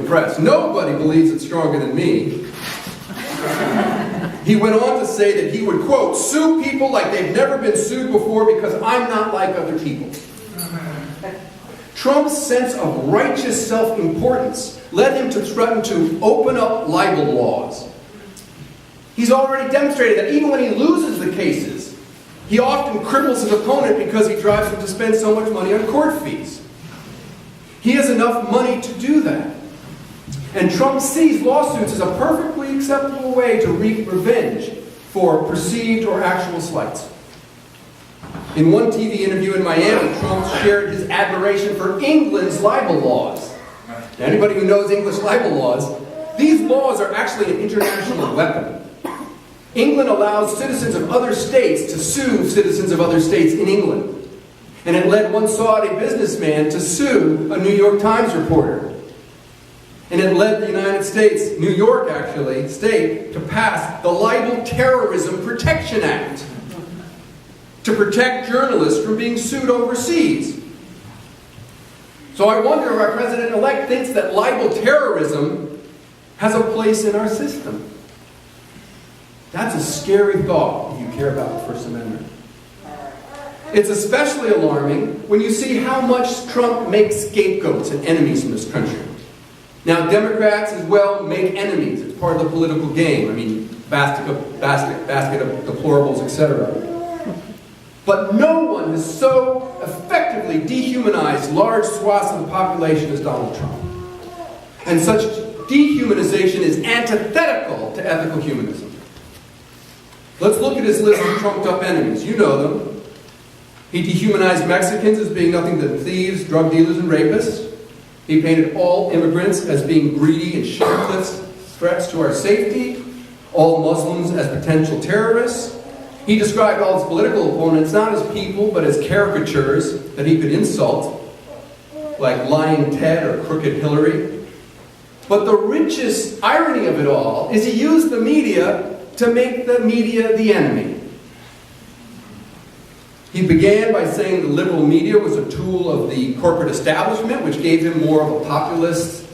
press. Nobody believes it's stronger than me. He went on to say that he would, quote, sue people like they've never been sued before because I'm not like other people. Trump's sense of righteous self-importance led him to threaten to open up libel laws. He's already demonstrated that even when he loses the cases, he often cripples his opponent because he drives him to spend so much money on court fees. He has enough money to do that. And Trump sees lawsuits as a perfectly acceptable way to wreak revenge for perceived or actual slights. In one TV interview in Miami, Trump shared his admiration for England's libel laws. Now, anybody who knows English libel laws, these laws are actually an international weapon. England allows citizens of other states to sue citizens of other states in England. And it led one Saudi businessman to sue a New York Times reporter. And it led the United States, New York actually, state, to pass the Libel Terrorism Protection Act to protect journalists from being sued overseas. So I wonder if our president-elect thinks that libel terrorism has a place in our system. That's a scary thought if you care about the First Amendment. It's especially alarming when you see how much Trump makes scapegoats and enemies in this country. Now, Democrats as well make enemies. It's part of the political game. I mean, basket of deplorables, etc. But no one has so effectively dehumanized large swaths of the population as Donald Trump. And such dehumanization is antithetical to ethical humanism. Let's look at his list of trumped-up enemies. You know them. He dehumanized Mexicans as being nothing but thieves, drug dealers, and rapists. He painted all immigrants as being greedy and shiftless threats to our safety, all Muslims as potential terrorists. He described all his political opponents not as people, but as caricatures that he could insult, like Lying Ted or Crooked Hillary. But the richest irony of it all is he used the media to make the media the enemy. He began by saying the liberal media was a tool of the corporate establishment, which gave him more of a populist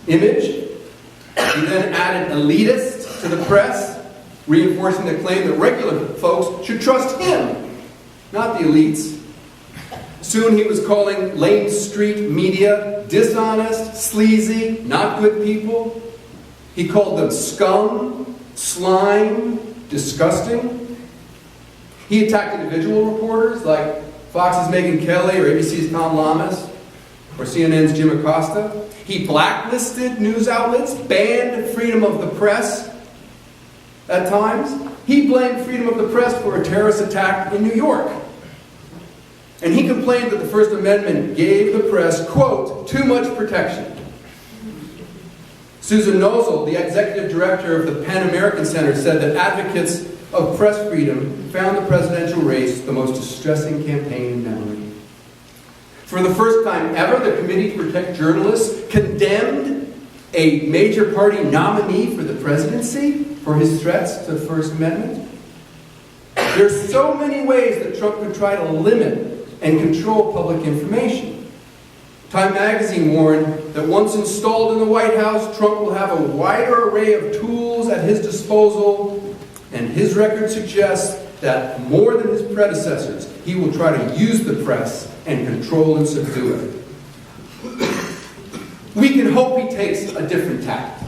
image. He then added elitist to the press, reinforcing the claim that regular folks should trust him, not the elites. Soon he was calling Lane Street media dishonest, sleazy, not good people. He called them scum, slime, disgusting. He attacked individual reporters like Fox's Megyn Kelly or ABC's Tom Lamas or CNN's Jim Acosta. He blacklisted news outlets, banned freedom of the press at times. He blamed freedom of the press for a terrorist attack in New York. And he complained that the First Amendment gave the press, quote, too much protection. Susan Nozel, the executive director of the Pan American Center, said that advocates of press freedom found the presidential race the most distressing campaign in memory. For the first time ever, the Committee to Protect Journalists condemned a major party nominee for the presidency for his threats to the First Amendment. There's so many ways that Trump could try to limit and control public information. Time magazine warned that once installed in the White House, Trump will have a wider array of tools at his disposal. And his record suggests that more than his predecessors, he will try to use the press and control and subdue it. We can hope he takes a different tack.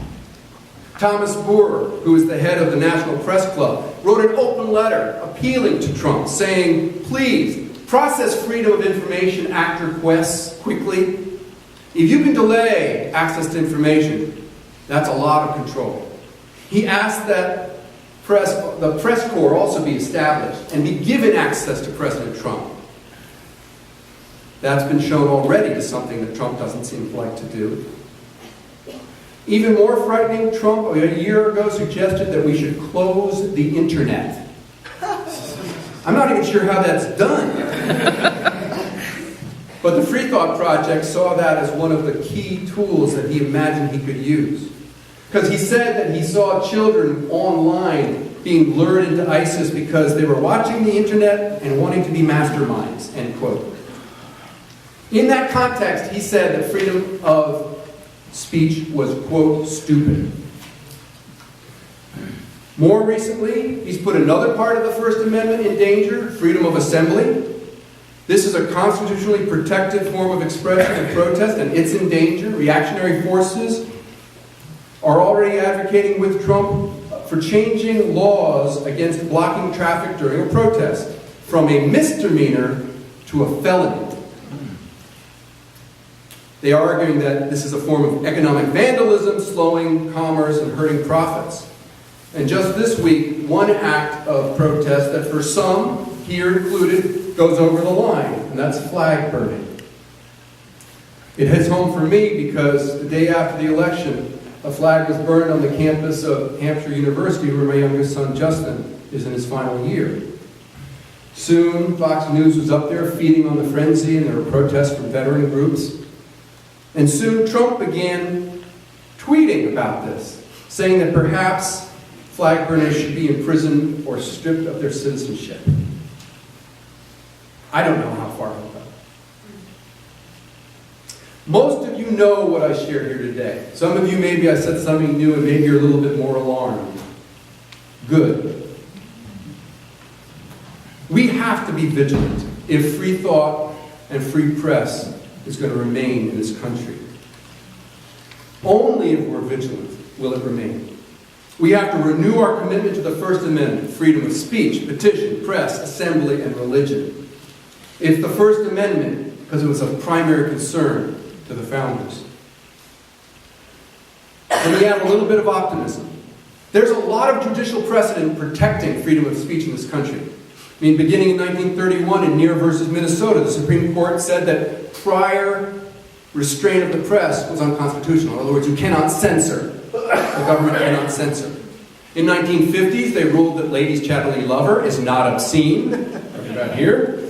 Thomas Boer, who is the head of the National Press Club, wrote an open letter appealing to Trump, saying, please, process Freedom of Information Act requests quickly. If you can delay access to information, that's a lot of control. He asked that the press corps also be established and be given access to President Trump. That's been shown already to something that Trump doesn't seem to like to do. Even more frightening, Trump a year ago suggested that we should close the internet. I'm not even sure how that's done. But the Free Thought Project saw that as one of the key tools that he imagined he could use. Because he said that he saw children online being lured into ISIS because they were watching the internet and wanting to be masterminds, end quote. In that context, he said that freedom of speech was, quote, stupid. More recently, he's put another part of the First Amendment in danger, freedom of assembly. This is a constitutionally protected form of expression and protest, and it's in danger. Reactionary forces are already advocating with Trump for changing laws against blocking traffic during a protest from a misdemeanor to a felony. They are arguing that this is a form of economic vandalism, slowing commerce and hurting profits. And just this week, one act of protest that for some, here included, goes over the line, and that's flag burning. It hits home for me because the day after the election, a flag was burned on the campus of Hampshire University, where my youngest son, Justin, is in his final year. Soon, Fox News was up there feeding on the frenzy, and there were protests from veteran groups. And soon, Trump began tweeting about this, saying that perhaps flag burners should be imprisoned or stripped of their citizenship. I don't know how far he'll go. Most of you know what I shared here today. Some of you, maybe I said something new and maybe you're a little bit more alarmed. Good. We have to be vigilant if free thought and free press is going to remain in this country. Only if we're vigilant will it remain. We have to renew our commitment to the First Amendment, freedom of speech, petition, press, assembly, and religion. It's the First Amendment because it was of primary concern to the founders. And we have a little bit of optimism. There's a lot of judicial precedent protecting freedom of speech in this country. I mean, beginning in 1931 in Neer versus Minnesota, the Supreme Court said that prior restraint of the press was unconstitutional. In other words, you cannot censor. The government cannot censor. In 1950s, they ruled that ladies chatteling lover is not obscene. Look at that here.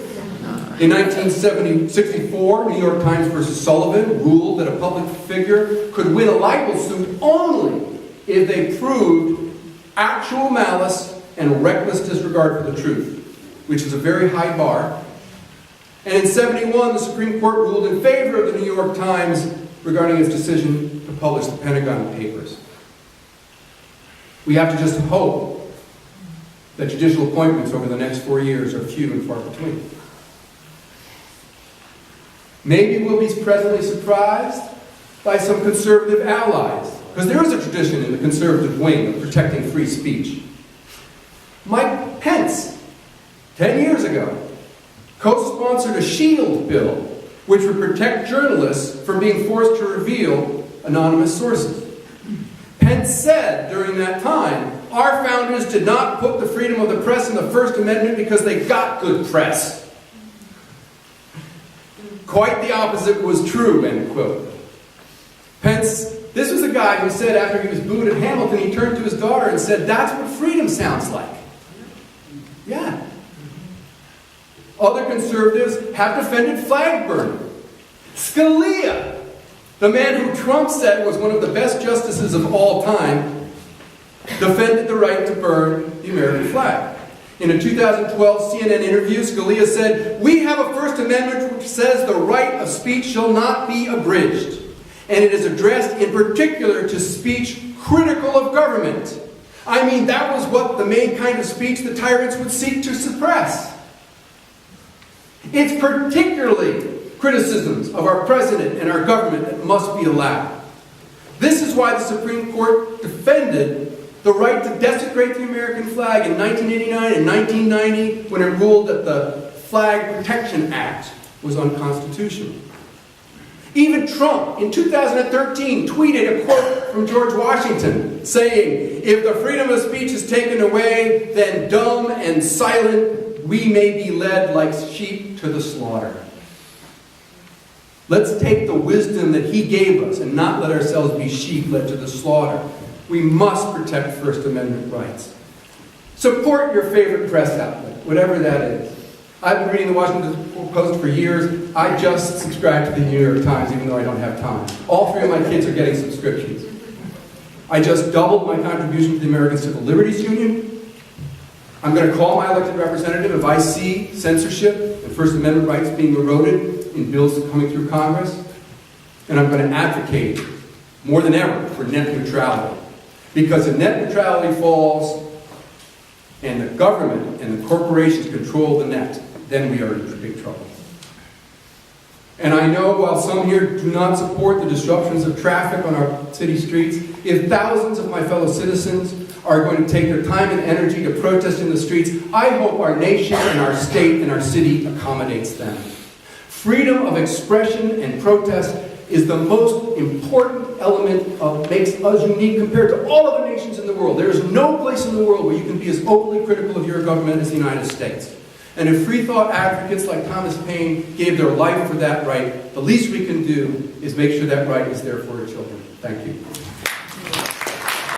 In 1964, New York Times versus Sullivan ruled that a public figure could win a libel suit only if they proved actual malice and reckless disregard for the truth, which is a very high bar. And in 1971, the Supreme Court ruled in favor of the New York Times regarding its decision to publish the Pentagon Papers. We have to just hope that judicial appointments over the next 4 years are few and far between. Maybe we'll be pleasantly surprised by some conservative allies, because there is a tradition in the conservative wing of protecting free speech. Mike Pence, 10 years ago, co-sponsored a SHIELD bill, which would protect journalists from being forced to reveal anonymous sources. Pence said during that time, our founders did not put the freedom of the press in the First Amendment because they got good press. Quite the opposite was true, end quote. Pence, this was a guy who said after he was booed at Hamilton, he turned to his daughter and said, that's what freedom sounds like. Yeah. Other conservatives have defended flag burning. Scalia, the man who Trump said was one of the best justices of all time, defended the right to burn the American flag. In a 2012 CNN interview, Scalia said, we have a First Amendment which says the right of speech shall not be abridged. And it is addressed in particular to speech critical of government. I mean, that was what the main kind of speech the tyrants would seek to suppress. It's particularly criticisms of our president and our government that must be allowed. This is why the Supreme Court defended the right to desecrate the American flag in 1989 and 1990 when it ruled that the Flag Protection Act was unconstitutional. Even Trump, in 2013, tweeted a quote from George Washington saying, if the freedom of speech is taken away, then dumb and silent we may be led like sheep to the slaughter. Let's take the wisdom that he gave us and not let ourselves be sheep led to the slaughter. We must protect First Amendment rights. Support your favorite press outlet, whatever that is. I've been reading the Washington Post for years. I just subscribe to the New York Times, even though I don't have time. All 3 of my kids are getting subscriptions. I just doubled my contribution to the American Civil Liberties Union. I'm going to call my elected representative if I see censorship and First Amendment rights being eroded in bills coming through Congress. And I'm going to advocate more than ever for net neutrality. Because if net neutrality falls and the government and the corporations control the net, then we are in big trouble. And I know while some here do not support the disruptions of traffic on our city streets, if thousands of my fellow citizens are going to take their time and energy to protest in the streets, I hope our nation and our state and our city accommodates them. Freedom of expression and protest is the most important element of makes us unique compared to all other nations in the world. There is no place in the world where you can be as openly critical of your government as the United States. And if free thought advocates like Thomas Paine gave their life for that right, the least we can do is make sure that right is there for our children. Thank you.